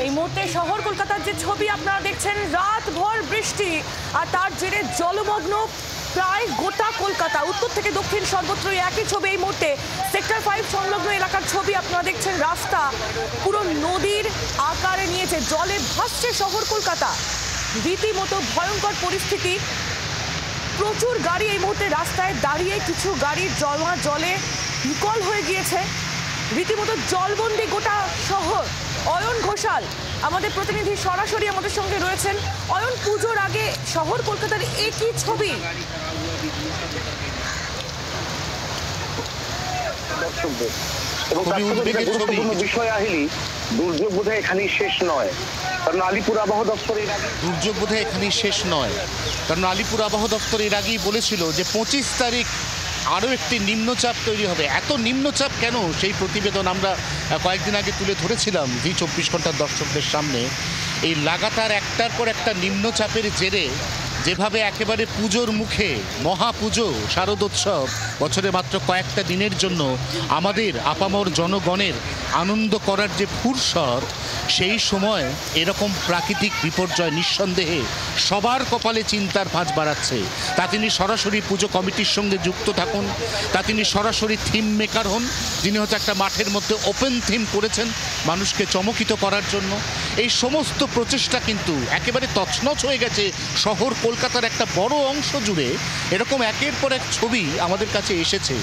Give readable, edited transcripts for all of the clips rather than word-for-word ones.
এই মুহূর্তে শহর কলকাতার যে ছবি আপনারা দেখছেন, রাতভর বৃষ্টি আর তার জেরে জলমগ্ন প্রায় গোটা কলকাতা। উত্তর থেকে দক্ষিণ সর্বত্রই একই ছবি। এই মুহূর্তে সেক্টর 5 সংলগ্ন এলাকার ছবি আপনারা দেখছেন। রাস্তা পুরো নদীর আকারে নিয়েছে, জলে ভাসছে শহর কলকাতা। রীতিমতো ভয়ঙ্কর পরিস্থিতি। প্রচুর গাড়ি এই মুহূর্তে রাস্তায় দাঁড়িয়ে, কিছু গাড়ির জলে বিকল হয়ে গিয়েছে। রীতিমতো জলবন্দি গোটা শহর। অয়ন ঘোষাল আমাদের প্রতিনিধি সরাসরি আমাদের সঙ্গে রয়েছেন। অয়ন, পুজোর আগে শহর কলকাতার একই ছবি। বিষয় আহিলি দুর্যোগ বোধহয় এখানেই শেষ নয়, কারণ আলিপুর আবহাওয়া দপ্তর দুর্যোগ বোধহয় এখানেই শেষ নয় কারণ আলিপুর আবহাওয়া দপ্তর এর আগেই বলেছিল যে 25 তারিখ আরও একটি নিম্নচাপ তৈরি হবে। এত নিম্নচাপ কেন, সেই প্রতিবেদন আমরা কয়েকদিন আগে তুলে ধরেছিলাম জি 24 ঘন্টার দর্শকদের সামনে। এই লাগাতার একটার পর একটা নিম্নচাপের জেরে যেভাবে একেবারে পুজোর মুখে, মহাপুজো শারদোৎসব বছরে মাত্র কয়েকটা দিনের জন্য আমাদের আপামর জনগণের আনন্দ করার যে ফুরসত, সেই সময় এরকম প্রাকৃতিক বিপর্যয় নিঃসন্দেহে সবার কপালে চিন্তার ভাঁজ বাড়াচ্ছে। তা তিনি সরাসরি পুজো কমিটির সঙ্গে যুক্ত থাকুন, তা তিনি সরাসরি থিম মেকার হন, যিনি হয়তো একটা মাঠের মধ্যে ওপেন থিম করেছেন মানুষকে চমকিত করার জন্য। এই সমস্ত প্রচেষ্টা কিন্তু একেবারে তছনছ হয়ে গেছে শহর কলকাতার একটা বড় অংশ জুড়ে। এরকম একের পর এক ছবি আমাদের কাছে এসেছে।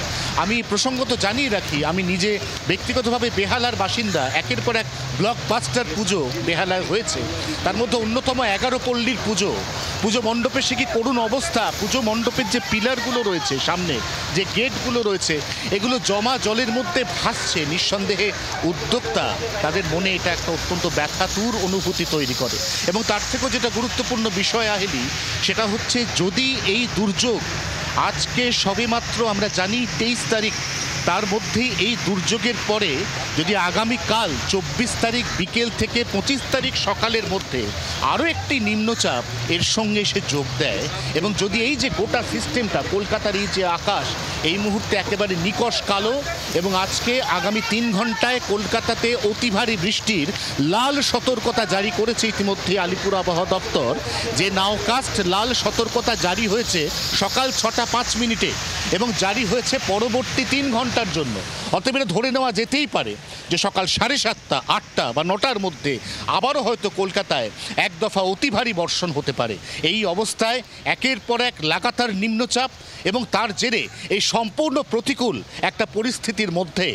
আমি প্রসঙ্গত জানিয়ে রাখি, আমি নিজে ব্যক্তিগতভাবে বেহালার বাসিন্দা। একের পর এক ব্লকবাস্টার পুজো বেহালায় হয়েছে, তার মধ্যে অন্যতম 11 পল্লীর পুজো। পুজো মণ্ডপের সে কি করুণ অবস্থা। পুজো মণ্ডপের যে পিলারগুলো রয়েছে, সামনে যে গেটগুলো রয়েছে, এগুলো জমা জলের মধ্যে ভাসছে। নিঃসন্দেহে উদ্যোক্তা তাদের মনে এটা একটা অত্যন্ত ব্যথাতুর অনুভূতি তৈরি করে। এবং তার থেকেও যেটা গুরুত্বপূর্ণ বিষয় আহিলি, সেটা হচ্ছে যদি এই দুর্যোগ আজকে সবেমাত্র আমরা জানি 23 তারিখ, তার মধ্যেই এই দুর্যোগের পরে যদি আগামীকাল 24 তারিখ বিকেল থেকে 25 তারিখ সকালের মধ্যে আরও একটি নিম্নচাপ এর সঙ্গে এসে যোগ দেয়, এবং যদি এই যে গোটা সিস্টেমটা, কলকাতার এই যে আকাশ এই মুহূর্তে একেবারে নিকষ কালো, এবং আজকে আগামী 3 ঘন্টায় কলকাতাতে অতি ভারী বৃষ্টির লাল সতর্কতা জারি করেছে ইতিমধ্যে আলিপুর আবহাওয়া দপ্তর। যে নাওকাস্ট লাল সতর্কতা জারি হয়েছে সকাল 6টা 5 মিনিটে এবং জারি হয়েছে পরবর্তী 3 ঘন্টার জন্য। অতএব ধরে নেওয়া যেতেই পারে যে সকাল 7:30, 8টা বা 9টার মধ্যে আবারও হয়তো কলকাতায় এক দফা অতি ভারী বর্ষণ হতে পারে। এই অবস্থায় একের পর এক লাগাতার নিম্নচাপ এবং তার জেরে এই সম্পূর্ণ প্রতিকূল একটা পরিস্থিতির মধ্যে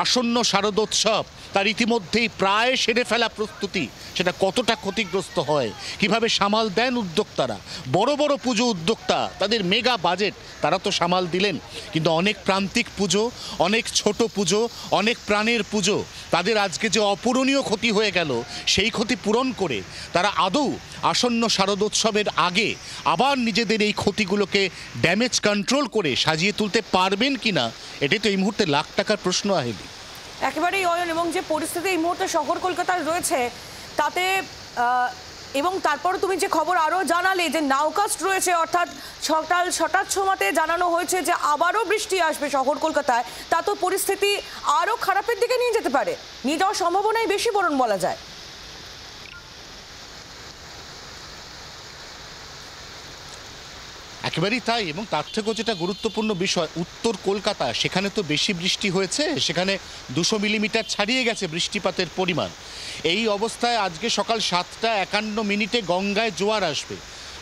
আসন্ন শারদোৎসব তার ইতিমধ্যেই প্রায় সেরে ফেলা প্রস্তুতি, সেটা কতটা ক্ষতিগ্রস্ত হয়, কিভাবে সামাল দেন উদ্যোক্তারা। বড় বড় পুজো উদ্যোক্তা তাদের মেগা বাজেট তারা তো সামাল দিলেন, কিন্তু অনেক প্রান্তিক পুজো, অনেক ছোট পুজো, অনেক প্রাণের পুজো, তাদের আজকে যে অপূরণীয় ক্ষতি হয়ে গেল, সেই ক্ষতি পূরণ করে তারা আদৌ আসন্ন শারদোৎসবের আগে আবার নিজেদের এই ক্ষতিগুলোকে ড্যামেজ কন্ট্রোল করে সাজিয়ে তুলতে পারবেন কিনা, এটাই তো এই মুহূর্তে লাখ টাকার প্রশ্ন আহিলি। একেবারেই অয়ন, এবং যে পরিস্থিতি এই মুহূর্তে শহর কলকাতার রয়েছে তাতে, এবং তারপর তুমি যে খবর আরও জানালে যে নাওকাস্ট রয়েছে, অর্থাৎ সকাল 6টার সময়তে জানানো হয়েছে যে আবারও বৃষ্টি আসবে শহর কলকাতায়, তা তো পরিস্থিতি আরও খারাপের দিকে নিয়ে যেতে পারে, নিয়ে যাওয়ার সম্ভাবনাই বেশি বরং বলা যায়। একেবারেই তাই। এবং তার থেকেও যেটা গুরুত্বপূর্ণ বিষয়, উত্তর কলকাতা, সেখানে তো বেশি বৃষ্টি হয়েছে, সেখানে 200 মিলিমিটার ছাড়িয়ে গেছে বৃষ্টিপাতের পরিমাণ। এই অবস্থায় আজকে সকাল 7:51 গঙ্গায় জোয়ার আসবে।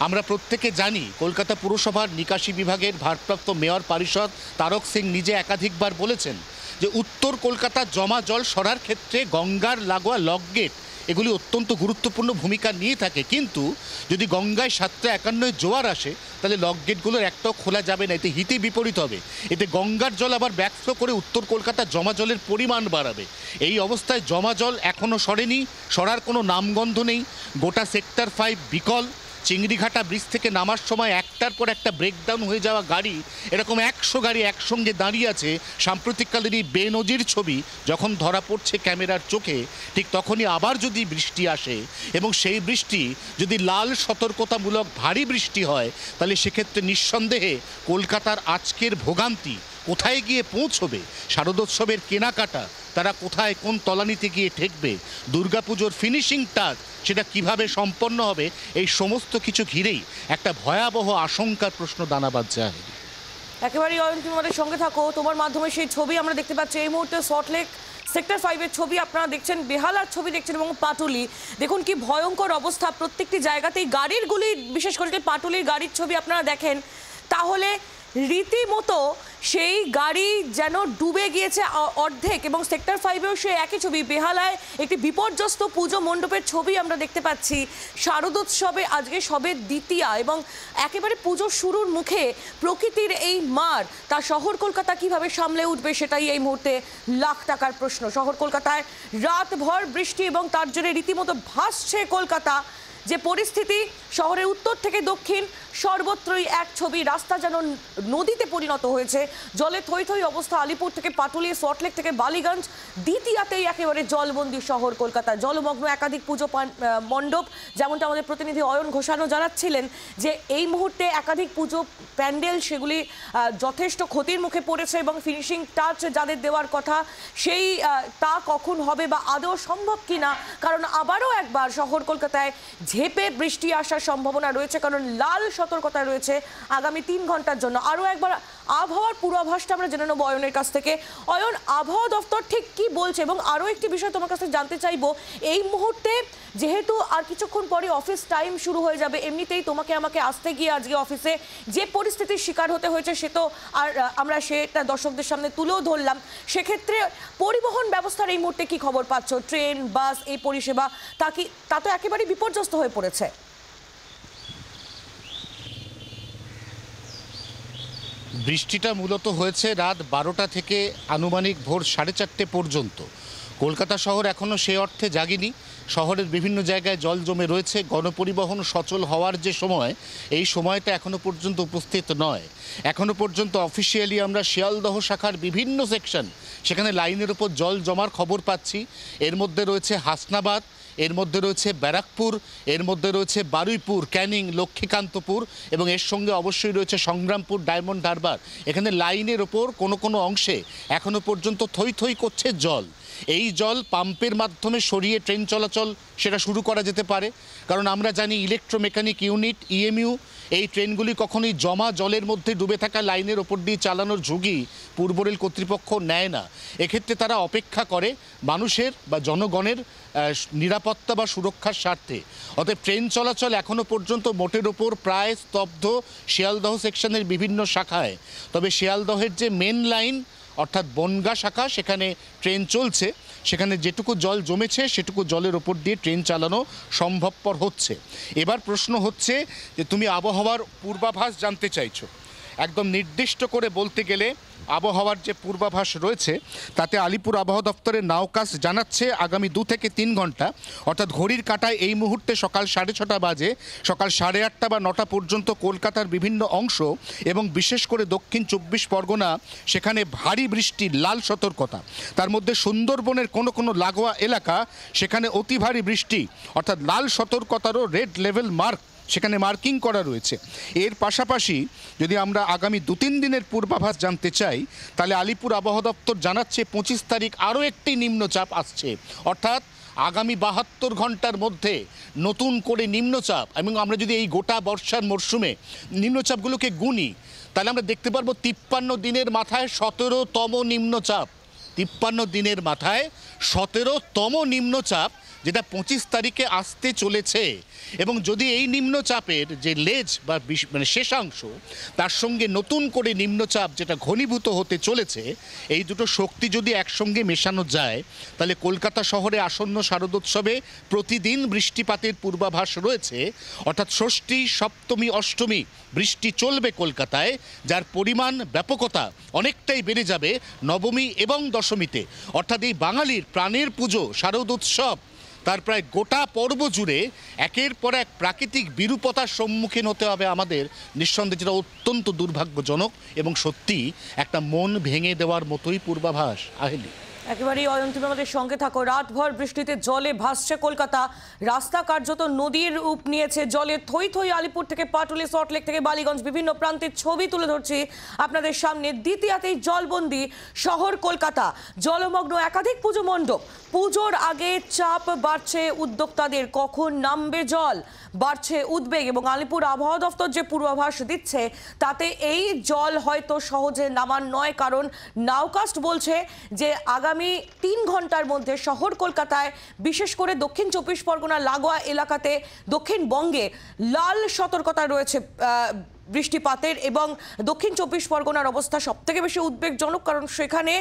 আমরা প্রত্যেকে জানি, কলকাতা পুরসভার নিকাশি বিভাগের ভারপ্রাপ্ত মেয়র পরিষদ তারক সিং নিজে একাধিকবার বলেছেন যে উত্তর কলকাতা জমা জল সরার ক্ষেত্রে গঙ্গার লাগোয়া লক গেট এগুলি অত্যন্ত গুরুত্বপূর্ণ ভূমিকা নিয়ে থাকে। কিন্তু যদি গঙ্গায় 7:51 জোয়ার আসে, তাহলে লক গেটগুলোর একটাও খোলা যাবে না। এতে হিতে বিপরীত হবে। এতে গঙ্গার জল আবার ব্যাকফ্লো করে উত্তর কলকাতা জমা জলের পরিমাণ বাড়াবে। এই অবস্থায় জমা জল এখনও সরেনি, সরার কোনো নামগন্ধ নেই। গোটা সেক্টর 5 বিকল। চিংড়িঘাটা ব্রিজ থেকে নামার সময় একটার পর একটা ব্রেকডাউন হয়ে যাওয়া গাড়ি, এরকম 100 গাড়ি একসঙ্গে দাঁড়িয়ে আছে। সাম্প্রতিককালের এই বেনজির ছবি যখন ধরা পড়ছে ক্যামেরার চোখে, ঠিক তখনই আবার যদি বৃষ্টি আসে এবং সেই বৃষ্টি যদি লাল সতর্কতামূলক ভারী বৃষ্টি হয়, তাহলে সেক্ষেত্রে নিঃসন্দেহে কলকাতার আজকের ভোগান্তি কোথায় গিয়ে পৌঁছবে, শারদোৎসবের কেনাকাটা তারা কোথায় কোন তলানিতে গিয়ে ঠেকবে, দুর্গাপুজোর ফিনিশিং টাচ সেটা কিভাবে সম্পন্ন হবে, এই সমস্ত কিছু ঘিরেই একটা ভয়াবহ আশঙ্কার প্রশ্ন দানা বাঁধছে। একেবারেই অয়ন, তুমি আমাদের সঙ্গে থাকো, তোমার মাধ্যমে সেই ছবি আমরা দেখতে পাচ্ছি এই মুহূর্তে সল্টলেক সেক্টর 5-এর ছবি আপনারা দেখছেন, বেহালার ছবি দেখছেন এবং পাটুলি দেখুন কি ভয়ঙ্কর অবস্থা। প্রত্যেকটি জায়গাতেই গাড়ির গুলি, বিশেষ করে যে পাটুলির গাড়ির ছবি আপনারা দেখেন তাহলে রীতিমতো সেই গাড়ি যেন ডুবে গিয়েছে অর্ধেক। এবং সেক্টর 5-এও সে একই ছবি, বেহালায় একটি বিপর্যস্ত পুজো মণ্ডপের ছবি আমরা দেখতে পাচ্ছি। শারদোৎসবে আজকে সবে দ্বিতীয়া এবং একেবারে পুজো শুরুর মুখে প্রকৃতির এই মার তা শহর কলকাতা কিভাবে সামলে উঠবে সেটাই এই মুহূর্তে লাখ টাকার প্রশ্ন। শহর কলকাতায় রাতভর বৃষ্টি এবং তার জন্য রীতিমতো ভাসছে কলকাতা। যে পরিস্থিতি শহরের উত্তর থেকে দক্ষিণ সর্বত্রই এক ছবি, রাস্তা যেন নদীতে পরিণত হয়েছে, জলে থই থই অবস্থা। আলিপুর থেকে পাটুলি, সল্টলেক থেকে বালিগঞ্জ, দ্বিতীয়াতেই একেবারে জলবন্দী শহর কলকাতা। জলমগ্ন একাধিক পুজো মণ্ডপ, যেমনটা আমাদের প্রতিনিধি অয়ন ঘোষানো জানাচ্ছিলেন যে এই মুহূর্তে একাধিক পুজো প্যান্ডেল সেগুলি যথেষ্ট ক্ষতির মুখে পড়েছে এবং ফিনিশিং টাচ যাদের দেওয়ার কথা সেই তা কখন হবে বা আদৌ সম্ভব কিনা, কারণ আবারও একবার শহর কলকাতায় ঝেঁপে বৃষ্টি আসার সম্ভাবনা রয়েছে, কারণ লাল সতর্কতা রয়েছে আগামী 3 ঘন্টার জন্য। আরও একবার আবহাওয়ার পূর্বাভাসটা আমরা জেনে নেব অয়নের কাছ থেকে। অয়ন, আবহাওয়া দপ্তর ঠিক কি বলছে? এবং আরও একটি বিষয় তোমার কাছে জানতে চাইবো, এই মুহূর্তে যেহেতু আর কিছুক্ষণ পরে অফিস টাইম শুরু হয়ে যাবে, এমনিতেই তোমাকে আমাকে আসতে গিয়ে আজকে অফিসে যে পরিস্থিতির শিকার হতে হয়েছে সে তো আর আমরা সেটা দর্শকদের সামনে তুলেও ধরলাম। সেক্ষেত্রে পরিবহন ব্যবস্থার এই মুহূর্তে কি খবর পাচ্ছ? ট্রেন, বাস, এই পরিষেবা তা তো একেবারে বিপর্যস্ত হয়ে পড়েছে। বৃষ্টিটা মূলত হয়েছে রাত 12টা থেকে আনুমানিক ভোর 4:30 পর্যন্ত। কলকাতা শহর এখনও সে অর্থে জাগেনি। শহরের বিভিন্ন জায়গায় জল জমে রয়েছে। গণপরিবহন সচল হওয়ার যে সময়, এই সময়টা এখনও পর্যন্ত উপস্থিত নয়। এখনও পর্যন্ত অফিসিয়ালি আমরা শিয়ালদহ শাখার বিভিন্ন সেকশন, সেখানে লাইনের ওপর জল জমার খবর পাচ্ছি। এর মধ্যে রয়েছে হাসনাবাদ, এর মধ্যে রয়েছে ব্যারাকপুর, এর মধ্যে রয়েছে বারুইপুর, ক্যানিং, লক্ষ্মীকান্তপুর এবং এর সঙ্গে অবশ্যই রয়েছে সংগ্রামপুর, ডায়মন্ড হারবার। এখানে লাইনের ওপর কোনো কোনো অংশে এখনও পর্যন্ত থই থই করছে জল। এই জল পাম্পের মাধ্যমে সরিয়ে ট্রেন চলাচল সেটা শুরু করা যেতে পারে, কারণ আমরা জানি ইলেকট্রোমেকানিক ইউনিট ইএমইউ এই ট্রেনগুলি কখনোই জমা জলের মধ্যে ডুবে থাকা লাইনের ওপর দিয়ে চালানোর ঝুঁকি পূর্ব রেল কর্তৃপক্ষ নেয় না। এক্ষেত্রে তারা অপেক্ষা করে মানুষের বা জনগণের নিরাপত্তা বা সুরক্ষার স্বার্থে। অতএব ট্রেন চলাচল এখনও পর্যন্ত মোটের ওপর প্রায় স্তব্ধ শিয়ালদহ সেকশনের বিভিন্ন শাখায়। তবে শিয়ালদহের যে মেন লাইন অর্থাৎ বনগাঁ শাখা, সেখানে ট্রেন চলছে। সেখানে যেটুকু জল জমেছে সেটুকু জলের ওপর দিয়ে ট্রেন চালানো সম্ভবপর হচ্ছে। এবার প্রশ্ন হচ্ছে যে তুমি আবহাওয়ার পূর্বাভাস জানতে চাইছো। একদম নির্দিষ্ট করে বলতে গেলে আবহাওয়ার যে পূর্বাভাস রয়েছে তাতে আলিপুর আবহাওয়া দপ্তরের নাওকাস জানাচ্ছে আগামী 2 থেকে 3 ঘন্টা অর্থাৎ ঘড়ির কাঁটায় এই মুহূর্তে সকাল 6:30 বাজে, সকাল 8:30 বা 9টা পর্যন্ত কলকাতার বিভিন্ন অংশ এবং বিশেষ করে দক্ষিণ 24 পরগনা সেখানে ভারী বৃষ্টির লাল সতর্কতা। তার মধ্যে সুন্দরবনের কোনো কোনো লাগোয়া এলাকা সেখানে অতি ভারী বৃষ্টি অর্থাৎ লাল সতর্কতারও রেড লেভেল মার্ক সেখানে মার্কিং করা রয়েছে। এর পাশাপাশি যদি আমরা আগামী 2-3 দিনের পূর্বাভাস জানতে চাই তাহলে আলিপুর আবহাওয়া দপ্তর জানাচ্ছে 25 তারিখ আরও একটি নিম্নচাপ আসছে, অর্থাৎ আগামী 72 ঘন্টার মধ্যে নতুন করে নিম্নচাপ। এবং আমরা যদি এই গোটা বর্ষার মরশুমে নিম্নচাপগুলোকে গুনি তাহলে আমরা দেখতে পারবো 53 দিনের মাথায় 17তম নিম্নচাপ। 53 দিনের মাথায় 17তম নিম্নচাপ, যেটা 25 তারিখে আসতে চলেছে। এবং যদি এই নিম্নচাপের যে লেজ বা মানে শেষাংশ তার সঙ্গে নতুন করে নিম্নচাপ যেটা ঘনীভূত হতে চলেছে, এই দুটো শক্তি যদি একসঙ্গে মেশানো যায় তাহলে কলকাতা শহরে আসন্ন শারদোৎসবে প্রতিদিন বৃষ্টিপাতের পূর্বাভাস রয়েছে। অর্থাৎ ষষ্ঠী, সপ্তমী, অষ্টমী বৃষ্টি চলবে কলকাতায়, যার পরিমাণ ব্যাপকতা অনেকটাই বেড়ে যাবে নবমী এবং দশমীতে। অর্থাৎ এই বাঙালির প্রাণের পুজো শারদোৎসব তার প্রায় গোটা পর্ব জুড়ে একের পর এক প্রাকৃতিক বিরূপতার সম্মুখীন হতে হবে আমাদের, নিঃসন্দেহে, যেটা অত্যন্ত দুর্ভাগ্যজনক এবং সত্যি একটা মন ভেঙে দেওয়ার মতোই পূর্বাভাস। আহেলি, একেবারেই অয়ন, তুমি আমাদের সঙ্গে থাকো। রাতভর বৃষ্টিতে জলে ভাসছে কলকাতা, রাস্তা কার্যত নদীর রূপ নিয়েছে। জলে থই থই আলিপুর থেকে পাটুলি, সল্টলেক থেকে বালিগঞ্জ, বিভিন্ন প্রান্তের ছবি তুলে ধরছি আপনাদের সামনে। দ্বিতীয়াতেই জলবন্দি শহর কলকাতা, জলমগ্ন একাধিক পুজো মণ্ডপ। পুজোর আগে চাপ বাড়ছে উদ্যোক্তাদের, কখন নামবে জল, বাড়ছে উদ্বেগ। এবং আলিপুর আবহাওয়া দফতর যে পূর্বাভাস দিচ্ছে তাতে এই জল হয়তো সহজে নামার নয়, কারণ নাওকাস্ট বলছে যে আগামী 3 ঘন্টার মধ্যে শহর কলকাতায়, বিশেষ করে দক্ষিণ 24 পরগনা লাগোয়া এলাকাতে, দক্ষিণবঙ্গে লাল সতর্কতা রয়েছে বৃষ্টিপাতের। এবং দক্ষিণ 24 পরগনার অবস্থা সবথেকে বেশি উদ্বেগজনক, কারণ সেখানে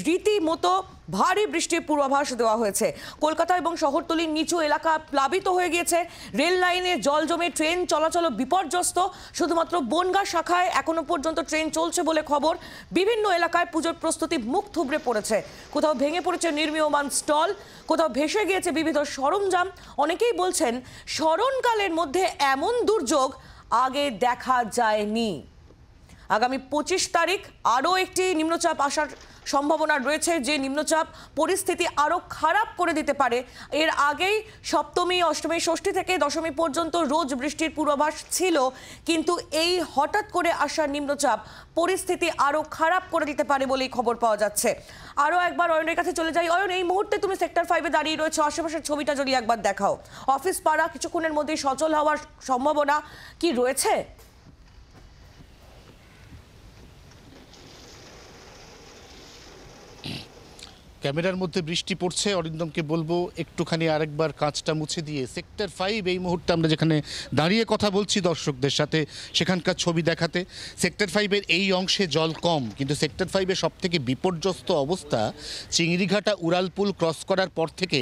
রীতিমতো ভারী বৃষ্টির পূর্বাভাস দেওয়া হয়েছে। কলকাতা এবং শহরতলির নিচু এলাকা প্লাবিত হয়ে গিয়েছে, রেল লাইনে জল জমে ট্রেন চলাচল বিপর্যস্ত। শুধুমাত্র বনগাঁ শাখায় এখনো পর্যন্ত ট্রেন চলছে বলে খবর। বিভিন্ন এলাকায় পুজোর প্রস্তুতি মুখ থুবড়ে পড়েছে, কোথাও ভেঙে পড়েছে নির্মীয়মান স্টল, কোথাও ভেসে গিয়েছে বিবিধ সরঞ্জাম। অনেকেই বলছেন স্মরণকালের মধ্যে এমন দুর্যোগ আগে দেখা যায়নি। আগামী 25 তারিখ আরও একটি নিম্নচাপ আসার সম্ভাবনা রয়েছে, যে নিম্নচাপ পরিস্থিতি আরও খারাপ করে দিতে পারে। এর আগেই সপ্তমী, অষ্টমী, ষষ্ঠী থেকে দশমী পর্যন্ত রোজ বৃষ্টির পূর্বাভাস ছিল, কিন্তু এই হঠাৎ করে আসা নিম্নচাপ পরিস্থিতি আরও খারাপ করে দিতে পারে বলেই খবর পাওয়া যাচ্ছে। আরও একবার অয়নের কাছে চলে যাই। অয়ন, এই মুহূর্তে তুমি সেক্টর 5-এ দাঁড়িয়ে রয়েছে, আশেপাশের ছবিটা যদি একবার দেখাও। অফিস পাড়া কিছুক্ষণের মধ্যেই সচল হওয়ার সম্ভাবনা কি রয়েছে? ক্যামেরার মধ্যে বৃষ্টি পড়ছে। অরিন্দমকে বলবো একটুখানি আরেকবার কাঁচটা মুছে দিয়ে সেক্টর 5, এই মুহূর্তে আমরা যেখানে দাঁড়িয়ে কথা বলছি দর্শকদের সাথে, সেখানকার ছবি দেখাতে। সেক্টর 5-এর এই অংশে জল কম, কিন্তু সেক্টর 5-এর সবথেকে বিপর্যস্ত অবস্থা চিংড়িঘাটা উড়ালপুল ক্রস করার পর থেকে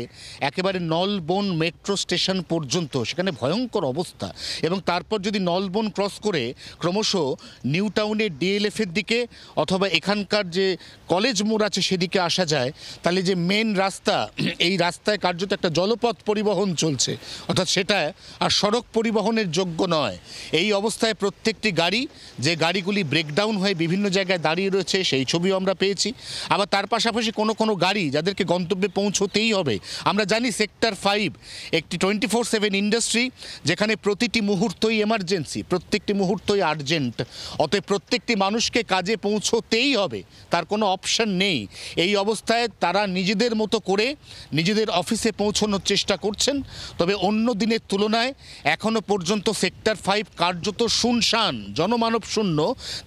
একেবারে নলবন মেট্রো স্টেশন পর্যন্ত, সেখানে ভয়ঙ্কর অবস্থা। এবং তারপর যদি নলবন ক্রস করে ক্রমশ নিউ টাউনের ডিএলএফের দিকে অথবা এখানকার যে কলেজ মোড় আছে সেদিকে আসা যায়, তাহলে যে মেন রাস্তা, এই রাস্তায় কার্যত একটা জলপথ পরিবহন চলছে, অর্থাৎ সেটা আর সড়ক পরিবহনের যোগ্য নয়। এই অবস্থায় প্রত্যেকটি গাড়ি, যে গাড়িগুলি ব্রেকডাউন হয়ে বিভিন্ন জায়গায় দাঁড়িয়ে রয়েছে, সেই ছবিও আমরা পেয়েছি। আবার তার পাশাপাশি কোনো গাড়ি যাদেরকে গন্তব্যে পৌঁছতেই হবে। আমরা জানি সেক্টর 5 একটি 24/7 ইন্ডাস্ট্রি, যেখানে প্রতিটি মুহূর্তই এমার্জেন্সি, প্রত্যেকটি মুহূর্তই আর্জেন্ট। অতএব প্রত্যেকটি মানুষকে কাজে পৌঁছতেই হবে, তার কোনো অপশন নেই। এই অবস্থায় তারা নিজেদের মতো করে নিজেদের অফিসে পৌঁছানোর চেষ্টা করছেন। তবে অন্য দিনের তুলনায় এখনও পর্যন্ত সেক্টর 5 কার্যত শুনশান, জনমানব শূন্য।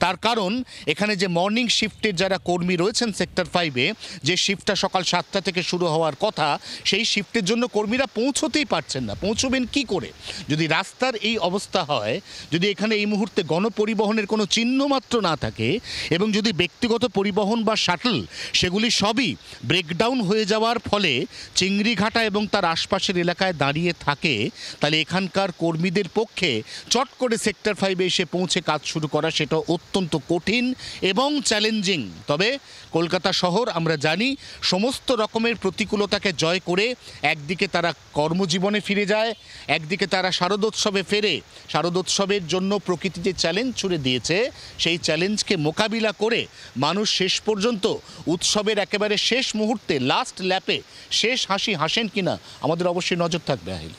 তার কারণ এখানে যে মর্নিং শিফটের যারা কর্মী রয়েছেন সেক্টর 5-এ, যে শিফটটা সকাল 7টা থেকে শুরু হওয়ার কথা, সেই শিফটের জন্য কর্মীরা পৌঁছতেই পারছেন না। পৌঁছবেন কি করে যদি রাস্তার এই অবস্থা হয়, যদি এখানে এই মুহূর্তে গণপরিবহনের কোনো চিহ্নমাত্র না থাকে, এবং যদি ব্যক্তিগত পরিবহন বা শাটল সেগুলি সবই ব্রেকডাউন হয়ে যাওয়ার ফলে চিংড়িঘাটা এবং তার আশপাশের এলাকায় দাঁড়িয়ে থাকে, তাহলে এখানকার কর্মীদের পক্ষে চট করে সেক্টর 5-এ এসে পৌঁছে কাজ শুরু করা সেটা অত্যন্ত কঠিন এবং চ্যালেঞ্জিং। তবে কলকাতা শহর আমরা জানি সমস্ত রকমের প্রতিকূলতাকে জয় করে একদিকে তারা কর্মজীবনে ফিরে যায়, একদিকে তারা শারদোৎসবে ফেরে। শারদোৎসবের জন্য প্রকৃতি যে চ্যালেঞ্জ ছুড়ে দিয়েছে, সেই চ্যালেঞ্জকে মোকাবিলা করে মানুষ শেষ পর্যন্ত উৎসবের একেবারে শেষ মুহূর্তে, লাস্ট ল্যাপে শেষ হাসি হাসেন কিনা আমাদের অবশ্যই নজর থাকবে। আহিল,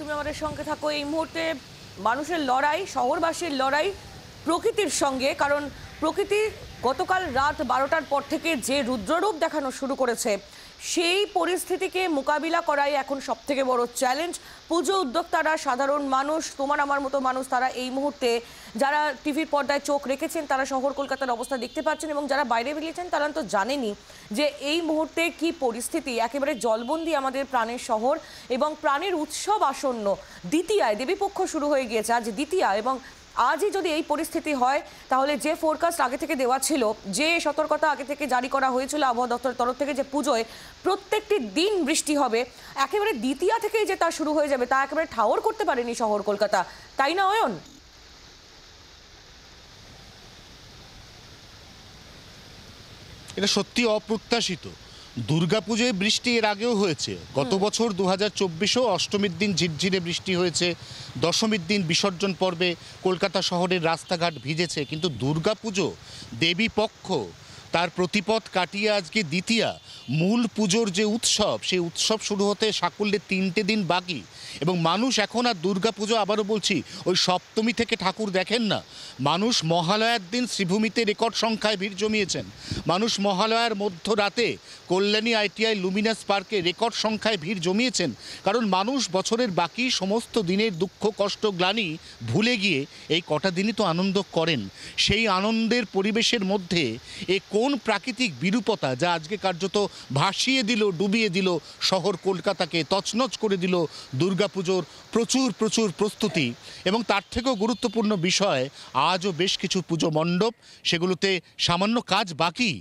তুমি আমাদের সঙ্গে থাকো। এই মুহূর্তে মানুষের লড়াই, শহরবাসীর লড়াই প্রকৃতির সঙ্গে, কারণ প্রকৃতি গতকাল রাত 12টার পর থেকে যে রুদ্ররূপ দেখানো শুরু করেছে, সেই পরিস্থিতিকে মোকাবিলা করাই এখন সবথেকে বড় চ্যালেঞ্জ। পুজো উদ্যোক্তারা, সাধারণ মানুষ, তোমার আমার মতো মানুষ, তারা এই মুহূর্তে যারা টিভির পর্দায় চোখ রেখেছেন তারা শহর কলকাতার অবস্থা দেখতে পাচ্ছেন, এবং যারা বাইরে বেরিয়েছেন তারা তো জানেনই যে এই মুহূর্তে কি পরিস্থিতি। একেবারে জলবন্দি আমাদের প্রাণের শহর, এবং প্রাণের উৎসব আসন্ন। দ্বিতীয়ায় দেবীপক্ষ শুরু হয়ে গিয়েছে, আজ দ্বিতীয়া, এবং আজই যদি এই পরিস্থিতি হয় তাহলে যে ফোরকাস্ট আগে থেকে দেওয়া ছিল, যে সতর্কতা আগে থেকে জারি করা হয়েছিল আবহাওয়া দপ্তরের তরফ থেকে, যে পুজোয় প্রত্যেকটি দিন বৃষ্টি হবে, একেবারে দ্বিতীয়া থেকেই যে তা শুরু হয়ে যাবে, তা একেবারে ঠাওর করতে পারেনি শহর কলকাতা, তাই না অয়ন? এটা সত্যি অপ্রত্যাশিত। দুর্গাপুজোয় বৃষ্টি এর আগেও হয়েছে, গত বছর 2024-এও অষ্টমীর দিন ঝিরঝিরে বৃষ্টি হয়েছে, দশমীর দিন বিসর্জন পর্বে কলকাতা শহরের রাস্তাঘাট ভিজেছে। কিন্তু দুর্গাপুজো, দেবী পক্ষ, তার প্রতিপদ কাটিয়ে আজকে দ্বিতীয়া, মূল পুজোর যে উৎসব, সেই উৎসব শুরু হতে সাকুল্যে 3টে দিন বাকি। এবং মানুষ এখন আর দুর্গাপুজো, আবারও বলছি, ওই সপ্তমী থেকে ঠাকুর দেখেন না। মানুষ মহালয়ার দিন শ্রীভূমিতে রেকর্ড সংখ্যায় ভিড় জমিয়েছেন। মানুষ মহালয়ার মধ্যরাতে কল্যাণী ITI লুমিনাস পার্কে রেকর্ড সংখ্যায় ভিড় জমিয়েছেন। কারণ মানুষ বছরের বাকি সমস্ত দিনের দুঃখ কষ্ট গ্লানি ভুলে গিয়ে এই কটা দিনই তো আনন্দ করেন। সেই আনন্দের পরিবেশের মধ্যে কোন প্রাকৃতিক বিরূপতা যা আজকে কার্যত ভাসিয়ে দিল, ডুবিয়ে দিল শহর কলকাতাকে, তছনছ করে দিল দুর্গাপুজোর প্রচুর প্রচুর প্রস্তুতি। এবং তার থেকেও গুরুত্বপূর্ণ বিষয়, আজও বেশ কিছু পুজো মণ্ডপ, সেগুলোতে সামান্য কাজ বাকি।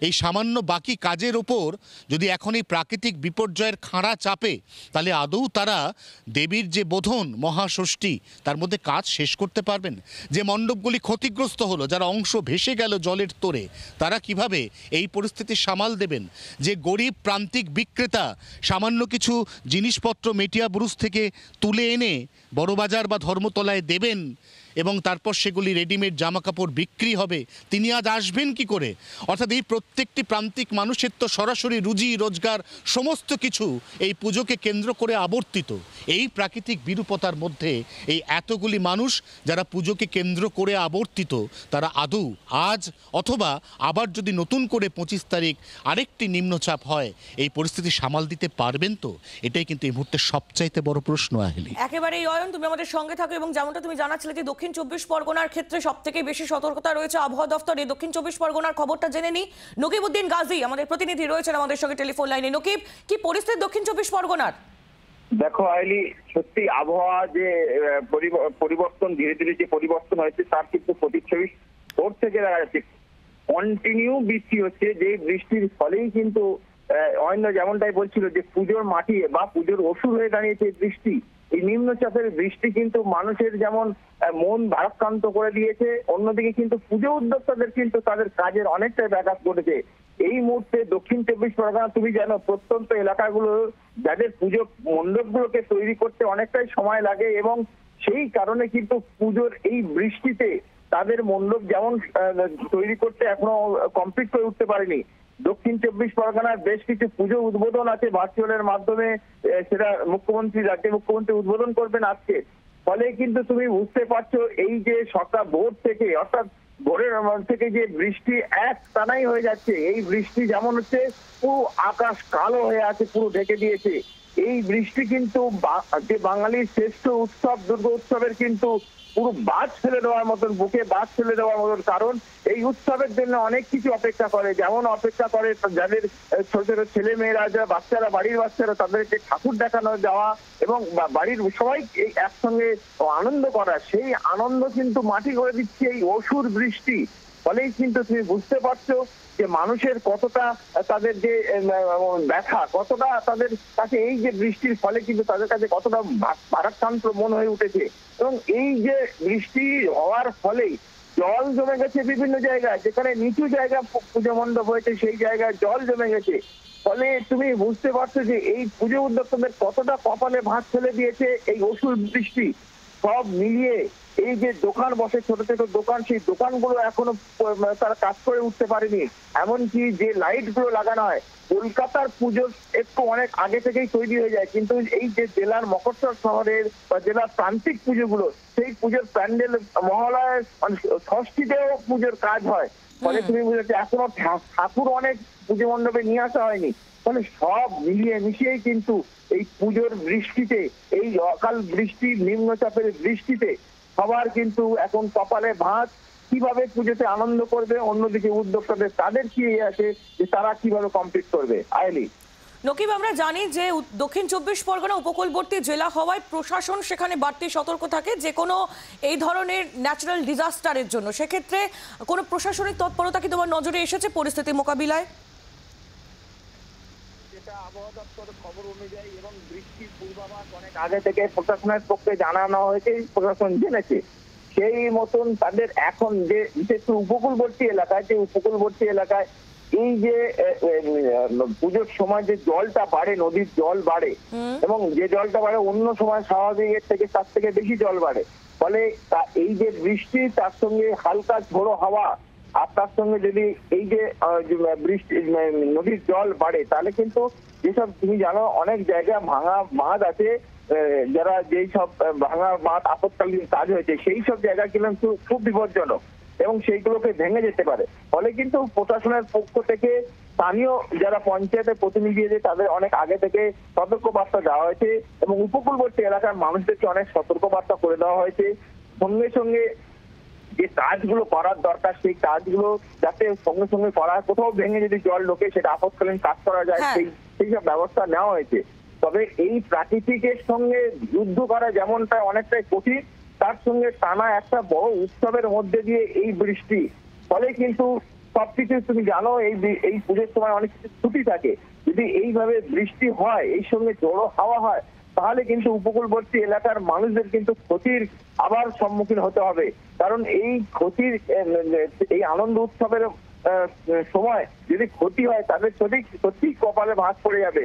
এই সামান্য বাকি কাজের ওপর যদি এখন এই প্রাকৃতিক বিপর্যয়ের খাঁড়া চাপে, তাহলে আদৌ তারা দেবীর যে বোধন মহাষষ্ঠী, তার মধ্যে কাজ শেষ করতে পারবেন? যে মণ্ডপগুলি ক্ষতিগ্রস্ত হলো, যারা অংশ ভেসে গেল জলের তোরে, তারা কিভাবে এই পরিস্থিতি সামাল দেবেন? যে গরিব প্রান্তিক বিক্রেতা সামান্য কিছু জিনিসপত্র মেটিয়া ব্রুজ থেকে তুলে এনে বড়বাজার বা ধর্মতলায় দেবেন এবং তারপর সেগুলি রেডিমেড জামাকাপড় বিক্রি হবে, তিনি আজ আসবেন কি করে? অর্থাৎ এই প্রত্যেকটি প্রান্তিক মানুষের তো সরাসরি রুজি রোজগার সমস্ত কিছু এই পুজোকে কেন্দ্র করে আবর্তিত। এই প্রাকৃতিক বিরূপতার মধ্যে এই এতগুলি মানুষ যারা পুজোকে কেন্দ্র করে আবর্তিত, তারা আদৌ আজ অথবা আবার যদি নতুন করে 25 তারিখ আরেকটি নিম্নচাপ হয়, এই পরিস্থিতি সামাল দিতে পারবেন তো? এটাই কিন্তু এই মুহূর্তে সবচাইতে বড় প্রশ্ন। আহেলি, একেবারে অয়ন, তুমি আমাদের সঙ্গে থাকো এবং যেমনটা তুমি জানাচ্ছিলে যে দক্ষিণ 24 পরগনার ক্ষেত্রে সবথেকে বেশি সতর্কতা রয়েছে আবহাওয়া দফতরে। দক্ষিণ 24 পরগনার খবরটা জেনে নি। নকিবউদ্দিন গাজী আমাদের প্রতিনিধি রয়েছেন আমাদের সঙ্গে টেলিফোন লাইনে। নকিব, কি পরিস্থিতি দক্ষিণ 24 পরগনার? দেখো আইলি, সত্যি আবহাওয়া যে পরিবর্তন, ধীরে ধীরে যে পরিবর্তন হয়েছে তার কিন্তু প্রতিচ্ছবি ওর থেকে দেখা যাচ্ছে। কন্টিনিউ বৃষ্টি হচ্ছে, যে বৃষ্টির ফলেই কিন্তু অন্য যেমনটাই বলছিল যে পুজোর মাটি বা পুজোর অসুর হয়ে দাঁড়িয়েছে বৃষ্টি। এই নিম্নচাপের বৃষ্টি কিন্তু মানুষের যেমন মন ভারাক্রান্ত করে দিয়েছে, অন্যদিকে কিন্তু পুজো উদ্যোক্তাদের কিন্তু তাদের কাজের অনেকটাই ব্যাঘাত ঘটেছে। এই মুহূর্তে দক্ষিণ 24 পরগনা, তুমি জানো, প্রত্যন্ত এলাকাগুলো যাদের পুজো মণ্ডপগুলোকে তৈরি করতে অনেকটাই সময় লাগে এবং সেই কারণে কিন্তু পুজোর এই বৃষ্টিতে তাদের মণ্ডপ যেমন তৈরি করতে এখনো কমপ্লিট করে উঠতে পারেনি। দক্ষিণ 24 পরগনার বেশ কিছু পুজো উদ্বোধন আছে ভার্চুয়ালের মাধ্যমে, সেটা রাজ্যের মুখ্যমন্ত্রী উদ্বোধন করবেন আজকে। ফলে কিন্তু তুমি বুঝতে পারছো এই যে সকাল ভোর থেকে, অর্থাৎ ভোরের থেকে যে বৃষ্টি এক টানাই হয়ে যাচ্ছে, এই বৃষ্টি যেমন হচ্ছে পুরো আকাশ কালো হয়ে আছে, পুরো ঢেকে দিয়েছে। এই বৃষ্টি কিন্তু যে বাঙালির শ্রেষ্ঠ উৎসব দুর্গা উৎসবের কিন্তু পুরো বাদ ফেলে দেওয়ার মতন, বুকে বাদ ফেলে দেওয়ার মতন। কারণ এই উৎসবের জন্য অনেক কিছু অপেক্ষা করে, যেমন অপেক্ষা করে যাদের ছোট ছোট ছেলে মেয়েরা, যারা বাচ্চারা, বাড়ির বাচ্চারা, তাদেরকে ঠাকুর দেখানো যাওয়া এবং বাড়ির সবাই একসঙ্গে আনন্দ করা, সেই আনন্দ কিন্তু মাটি করে দিচ্ছে এই অসুর বৃষ্টি। ফলেই কিন্তু তুমি বুঝতে পারছো যে মানুষের কতটা তাদের যে ব্যথা, কতটা তাদের কাছে এই যে বৃষ্টির ফলে কিন্তু তাদের কাছে কতটা ভারাক্রান্ত মন হয়ে উঠেছে। এবং এই যে বৃষ্টি হওয়ার ফলেই জল জমে গেছে বিভিন্ন জায়গায়, যেখানে নিচু জায়গা পুজো মণ্ডপ হয়েছে সেই জায়গায় জল জমে গেছে। ফলে তুমি বুঝতে পারছো যে এই পুজো উদ্যোক্তাদের কতটা কপালে ভাঁজ ফেলে দিয়েছে এই অসুর বৃষ্টি। সব মিলিয়ে এই যে দোকান বসে, ছোট ছোট দোকান, সেই দোকানগুলো এখনো তারা কাজ করে উঠতে পারেনি। এমনকি যে লাইট গুলো লাগানো হয়, কলকাতার পুজো একটু অনেক আগে থেকেই তৈরি হয়ে যায়, কিন্তু এই যে জেলার মফস্বল শহরের বা জেলার প্রান্তিক পুজোগুলো, সেই পুজোর প্যান্ডেল মহালয়ার ষষ্ঠীতেও পুজোর কাজ হয়। ফলে তুমি বুঝেছো এখনো ঠাকুর অনেক পুজো মণ্ডপে নিয়ে আসা হয়নি। ফলে সব মিলিয়ে মিশিয়েই কিন্তু এই পুজোর বৃষ্টিতে, এই অকাল বৃষ্টির নিম্নচাপের বৃষ্টিতে সবার কিন্তু এখন কপালে ভাঁজ। কিভাবে পুজোতে আনন্দ করবে, অন্যদিকে উদ্যোক্তাদের তাদের কি আছে যে তারা কিভাবে কমপ্লিট করবে। আইলি, নকিব, আমরা জানি যে দক্ষিণ 24 পরগনা উপকূলবর্তী জেলা হওয়ায় প্রশাসন সেখানে বাড়তি সতর্ক থাকে যে কোনো এই ধরনের ন্যাচারাল ডিজাস্টারের জন্য। সেক্ষেত্রে কোনো প্রশাসনিক তৎপরতা কি তোমার নজরে এসেছে পরিস্থিতি মোকাবিলায়? আবহাওয়া দপ্তরের খবর অনুযায়ী এবং বৃষ্টির পূর্বাভাস অনেক আগে থেকে প্রশাসনের পক্ষে জানানো হয়েছে, প্রশাসন জেনেছে। সেই মতন তাদের এখন যে বিশেষ উপকূলবর্তী এলাকায়, যে উপকূলবর্তী এলাকায় এই যে পুজোর সময় যে জলটা বাড়ে, নদীর জল বাড়ে এবং যে জলটা বাড়ে অন্য সময় স্বাভাবিকের থেকে তার থেকে বেশি জল বাড়ে। ফলে এই যে বৃষ্টি, তার সঙ্গে হালকা ঝোড়ো হাওয়া, আর তার সঙ্গে যদি এই যে বৃষ্টি নদীর জল বাড়ে, তাহলে কিন্তু যেসব তুমি জানো অনেক জায়গা ভাঙা বাঁধ আছে, যারা যেই সব ভাঙা বাঁধ আপৎকালীন কাজ হয়েছে সেই সব জায়গা কিন্তু খুব বিপজ্জনক এবং সেইগুলোকে ভেঙে যেতে পারে। ফলে কিন্তু প্রশাসনের পক্ষ থেকে স্থানীয় যারা পঞ্চায়েতের প্রতিনিধি আছে তাদের অনেক আগে থেকে সতর্কবার্তা দেওয়া হয়েছে এবং উপকূলবর্তী এলাকার মানুষদেরকে অনেক সতর্কবার্তা করে দেওয়া হয়েছে। সঙ্গে সঙ্গে যে কাজগুলো করার দরকার সেই কাজগুলো যাতে সঙ্গে সঙ্গে করা, কোথাও ভেঙে যদি জল ঢোকে সেটা আপৎকালীন কাজ করা যায় সেই সব ব্যবস্থা নেওয়া হয়েছে। তবে এই প্রাকৃতিকের সঙ্গে যুদ্ধ করা যেমনটা অনেকটাই কঠিন, তার সঙ্গে টানা একটা বড় উৎসবের মধ্যে দিয়ে এই বৃষ্টি, ফলে কিন্তু সবকিছু তুমি জানো এই পুজোর সময় অনেক কিছু ছুটি থাকে। যদি এইভাবে বৃষ্টি হয়, এই সঙ্গে জোড়ো হাওয়া হয়, তাহলে কিন্তু উপকূলবর্তী এলাকার মানুষদের কিন্তু ক্ষতির আবার সম্মুখীন হতে হবে। কারণ এই ক্ষতির এই আনন্দ উৎসবের সময় যদি ক্ষতি হয় তাদের সত্যি কপালে ভাঁজ পড়ে যাবে।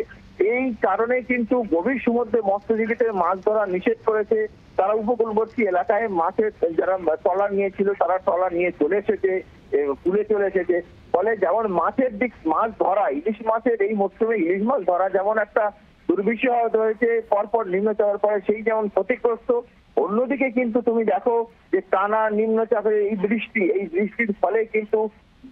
এই কারণে কিন্তু গভীর সমুদ্রে মৎস্যজীবীদের মাছ ধরা নিষেধ করেছে। তারা উপকূলবর্তী এলাকায় মাছের যারা ট্রলার নিয়েছিল তারা ট্রলার নিয়ে চলে এসেছে, কুলে চলে এসেছে। ফলে যেমন মাছের দিক মাছ ধরা, ইলিশ মাছের এই মরশুমে ইলিশ মাছ ধরা যেমন একটা দুর্বিষহ হয়েছে পরপর নিম্নচাপের পরে, সেই যেমন ক্ষতিগ্রস্ত। অন্যদিকে কিন্তু তুমি দেখো যে টানা নিম্নচাপের এই বৃষ্টির ফলে কিন্তু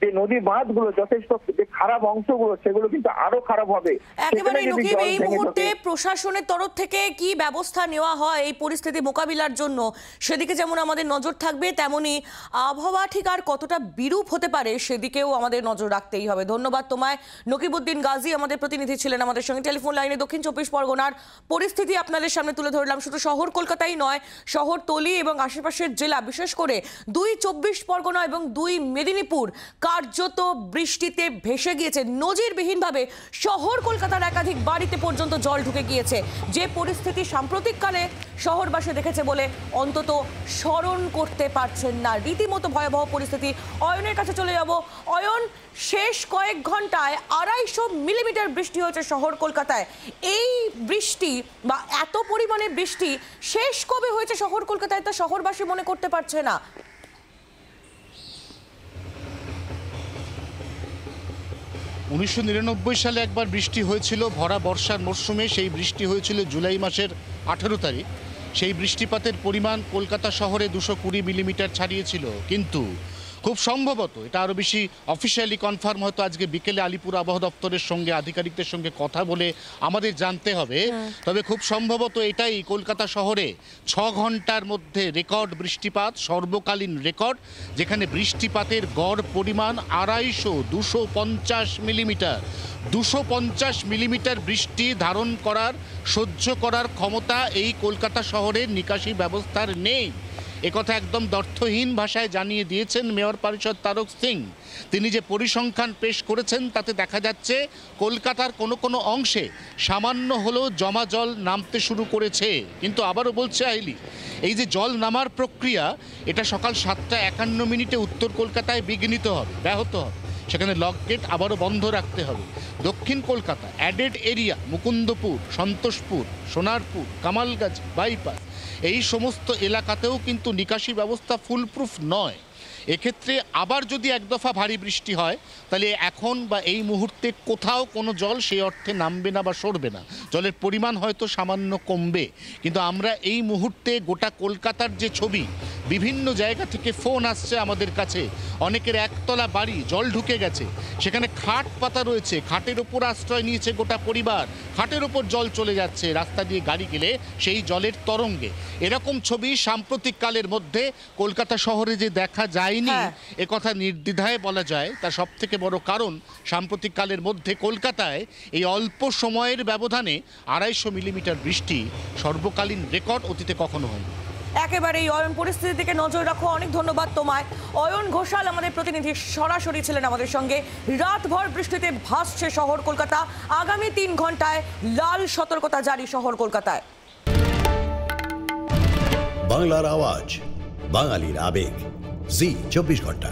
যে নদী বাঁধগুলো যথেষ্ট যে খারাপ অংশগুলো সেগুলো কিন্তু আরো খারাপ হবে। একেবারে নকিব, এই মুহূর্তে প্রশাসনের তরফ থেকে কি ব্যবস্থা নেওয়া হয় এই পরিস্থিতি মোকাবিলার জন্য, সেদিকে যেমন আমাদের নজর থাকবে, তেমনি আবহাওয়া ঠিক আর কতটা বিরূপ হতে পারে সেদিকেও আমাদের নজর রাখতেই হবে। ধন্যবাদ তোমায়। নকিবউদ্দিন গাজী আমাদের প্রতিনিধি ছিলেন আমাদের সঙ্গে টেলিফোন লাইনে। দক্ষিণ 24 পরগনার পরিস্থিতি আপনাদের সামনে তুলে ধরলাম। শুধু শহর কলকাতাই নয়, শহরতলি এবং আশেপাশের জেলা, বিশেষ করে 2 24 পরগনা এবং 2 মেদিনীপুর কার্যত বৃষ্টিতে ভেসে গিয়েছে। নজিরবিহীনভাবে শহর কলকাতার একাধিক বাড়িতে পর্যন্ত জল ঢুকে গিয়েছে। যে পরিস্থিতি সাম্প্রতিককালে শহরবাসী দেখেছে বলে অন্তত স্মরণ করতে পারছেন না। রীতিমতো ভয়াবহ পরিস্থিতি। অয়নের কাছে চলে যাব। অয়ন, শেষ কয়েক ঘন্টায় 250 মিলিমিটার বৃষ্টি হয়েছে শহর কলকাতায়। এই বৃষ্টি বা এত পরিমাণে বৃষ্টি শেষ কবে হয়েছে শহর কলকাতায় তা শহরবাসী মনে করতে পারছে না। 1999 সালে একবার বৃষ্টি হয়েছিল ভরা বর্ষার মরশুমে। সেই বৃষ্টি হয়েছিল জুলাই মাসের 18 তারিখ। সেই বৃষ্টিপাতের পরিমাণ কলকাতা শহরে 220 মিলিমিটার ছাড়িয়েছিল। কিন্তু খুব সম্ভবত এটা আরও বেশি অফিসিয়ালি কনফার্ম হয়তো আজকে বিকেলে আলিপুর আবহাওয়া দপ্তরের সঙ্গে আধিকারিকদের সঙ্গে কথা বলে আমাদের জানতে হবে। তবে খুব সম্ভবত এটাই কলকাতা শহরে 6 ঘন্টার মধ্যে রেকর্ড বৃষ্টিপাত, সর্বকালীন রেকর্ড, যেখানে বৃষ্টিপাতের গড় পরিমাণ 250 মিলিমিটার। 250 মিলিমিটার বৃষ্টি ধারণ করার, সহ্য করার ক্ষমতা এই কলকাতা শহরের নিকাশি ব্যবস্থার নেই। একথা একদম দ্ব্যর্থহীন ভাষায় জানিয়ে দিয়েছেন মেয়র পরিষদ তারক সিং। তিনি যে পরিসংখ্যান পেশ করেছেন তাতে দেখা যাচ্ছে কলকাতার কোনো অংশে সামান্য হলেও জমা জল নামতে শুরু করেছে। কিন্তু আবারও বলছে আহিলি, এই যে জল নামার প্রক্রিয়া এটা সকাল 7:51 উত্তর কলকাতায় বিঘ্নিত হবে, ব্যাহত হবে। সেখানে লক গেট আবারও বন্ধ রাখতে হবে। দক্ষিণ Kolkata added area, Mukundapur, Santoshpur, Sonarpur, Kamalgachh, bypass, এই সমস্ত এলাকাতেও কিন্তু নিকাশি ব্যবস্থা ফুলপ্রুফ নয়। এক্ষেত্রে আবার যদি এক দফা ভারী বৃষ্টি হয় তাহলে এখন বা এই মুহূর্তে কোথাও কোনো জল সেই অর্থে নামবে না বা সরবে না। জলের পরিমাণ হয়তো সামান্য কমবে। কিন্তু আমরা এই মুহূর্তে গোটা কলকাতার যে ছবি, বিভিন্ন জায়গা থেকে ফোন আসছে আমাদের কাছে, অনেকের একতলা বাড়ি জল ঢুকে গেছে, সেখানে খাট পাতা রয়েছে, খাটের ওপর আশ্রয় নিয়েছে গোটা পরিবার, খাটের ওপর জল চলে যাচ্ছে, রাস্তা দিয়ে গাড়ি গেলে সেই জলের তরঙ্গে। এরকম ছবি সাম্প্রতিককালের মধ্যে কলকাতা শহরে যে দেখা যায়নি একথা নির্দ্বিধায় বলা যায়। তার সব থেকে বড় কারণ সাম্প্রতিককালের মধ্যে কলকাতায় এই অল্প সময়ের ব্যবধানে 250 মিলিমিটার বৃষ্টি সর্বকালীন রেকর্ড, অতীতে কখনো হয়নি। একেবারে এই অয়ন পরিস্থিতির দিকে নজর রাখো। অনেক ধন্যবাদ তোমায়। অয়ন ঘোষাল আমাদের প্রতিনিধি সরাসরি ছিলেন আমাদের সঙ্গে। রাতভর বৃষ্টিতে ভাসছে শহর কলকাতা। আগামী 3 ঘন্টায় লাল সতর্কতা জারি শহর কলকাতায়। বাংলার আওয়াজ, বাঙালির আবেগ, জি 24 ঘন্টা।